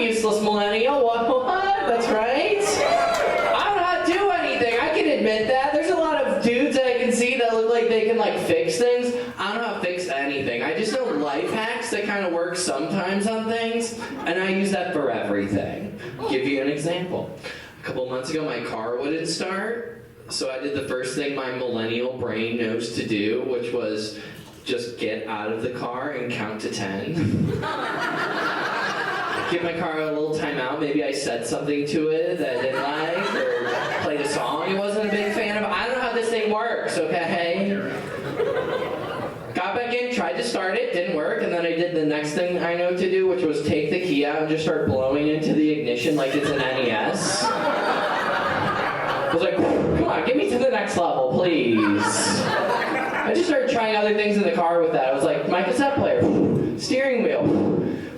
useless millennial. What? That's right. I don't know how to do anything. I can admit that. There's a lot of dudes that I can see that look like they can like fix things. I don't know how to fix anything. I just know life hacks that kind of work sometimes on things, and I use that for everything. I'll give you an example. A couple months ago, my car wouldn't start, so I did the first thing my millennial brain knows to do, which was just get out of the car and count to 10. Give my car a little timeout. Maybe I said something to it that I didn't like, or played a song he wasn't a big fan of. I don't know how this thing works, okay? Got back in, tried to start it, didn't work, and then I did the next thing I know to do, which was take the key out and just start blowing into the ignition like it's an NES. I was like, come on, get me to the next level, please. I just started trying other things in the car with that. I was like, my cassette player, steering wheel,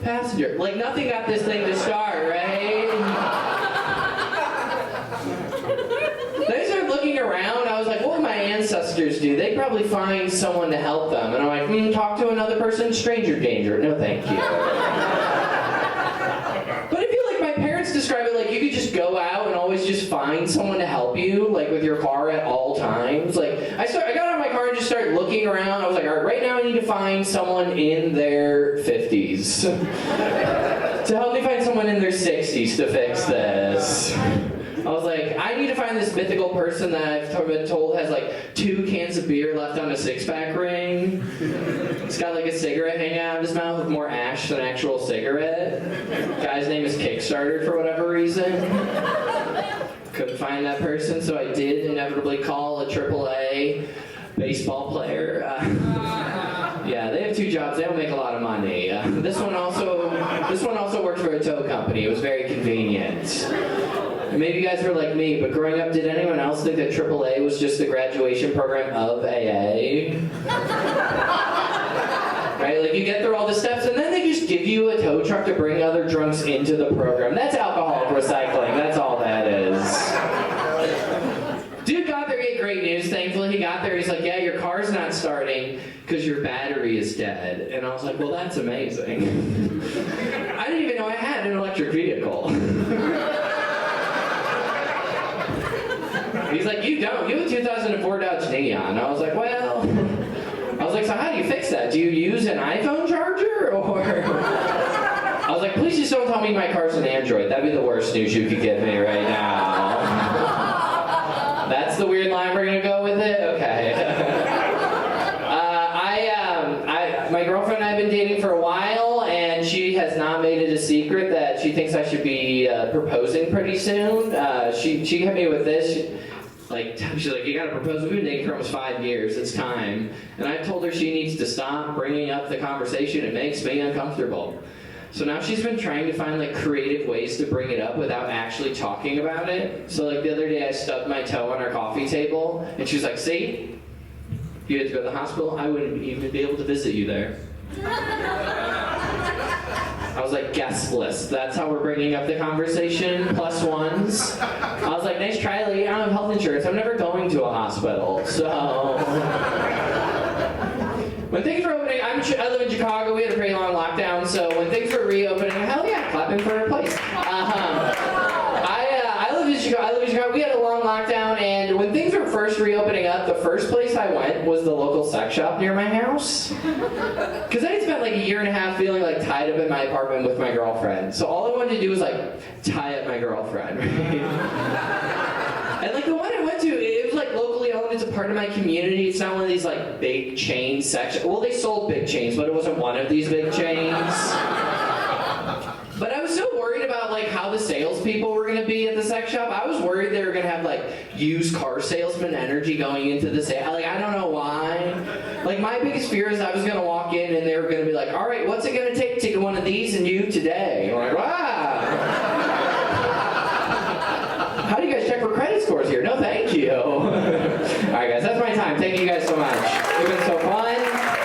passenger. Like, nothing got this thing to start, right? Then I started looking around. I was like, what would my ancestors do? They'd probably find someone to help them. And I'm like, talk to another person, stranger danger. No, thank you. But I feel like my parents describe it like you could just go out and always just find someone to help you, like with your car at all times. Like, I got out of my car and just started looking around. I was like, all right, right now I need to find someone in their 50s to help me find someone in their 60s to fix this. I was like, I need to find this mythical person that I've been told has like 2 cans of beer left on a 6-pack ring. He's got like a cigarette hanging out of his mouth with more ash than actual cigarette. Guy's name is Kickstarter for whatever reason. Couldn't find that person, so I did inevitably call a AAA baseball player. Yeah, they have 2 jobs. They don't make a lot of money. This one also worked for a tow company. It was very convenient. And maybe you guys were like me, but growing up, did anyone else think that AAA was just the graduation program of AA? Right? Like, you get through all the steps, and then they just give you a tow truck to bring other drunks into the program. That's alcoholic recycling. That's all that is. Dude got there, he had great news. Thankfully, he got there. He's like, yeah, your car's not starting because your battery is dead. And I was like, well, that's amazing. I didn't even know I had an electric vehicle. He's like, you don't. You have a 2004 Dodge Neon. I was like, well... I was like, so how do you fix that? Do you use an iPhone charger, or... I was like, please just don't tell me my car's an Android. That'd be the worst news you could give me right now. That's the weird line we're gonna go with it? Okay. My girlfriend and I have been dating for a while, and she has not made it a secret that she thinks I should be proposing pretty soon. She hit me with this. She's like, you gotta propose. We've been dating for almost 5 years. It's time. And I told her she needs to stop bringing up the conversation. It makes me uncomfortable. So now she's been trying to find like creative ways to bring it up without actually talking about it. So like the other day I stubbed my toe on our coffee table, and she was like, see? If you had to go to the hospital, I wouldn't even be able to visit you there. I was like, guest list. That's how we're bringing up the conversation. +1s. I was like, nice try, lady. I don't have health insurance. I'm never going to a hospital. So, when things were opening, I live in Chicago. We had a pretty long lockdown. So when things were reopening, hell yeah, clapping for a place. I live in Chicago. We had a long lockdown, and when things were first reopening up, the first place I went was the local sex shop near my house. Because I had spent like a year and a half feeling like tied up in my apartment with my girlfriend. So all I wanted to do was like tie up my girlfriend, right? And like the one I went to, it was like locally owned. It's a part of my community. It's not one of these like big chain sex. Well, they sold big chains, but it wasn't one of these big chains. But I was so worried about like how the salespeople were going to be at the sex shop. I was worried they were going to have like used car salesman energy going into the sale. Like, I don't know why. Like, my biggest fear is I was going to walk in and they were going to be like, all right, what's it going to take to get one of these and you today? And I'm like, wow. How do you guys check for credit scores here? No, thank you.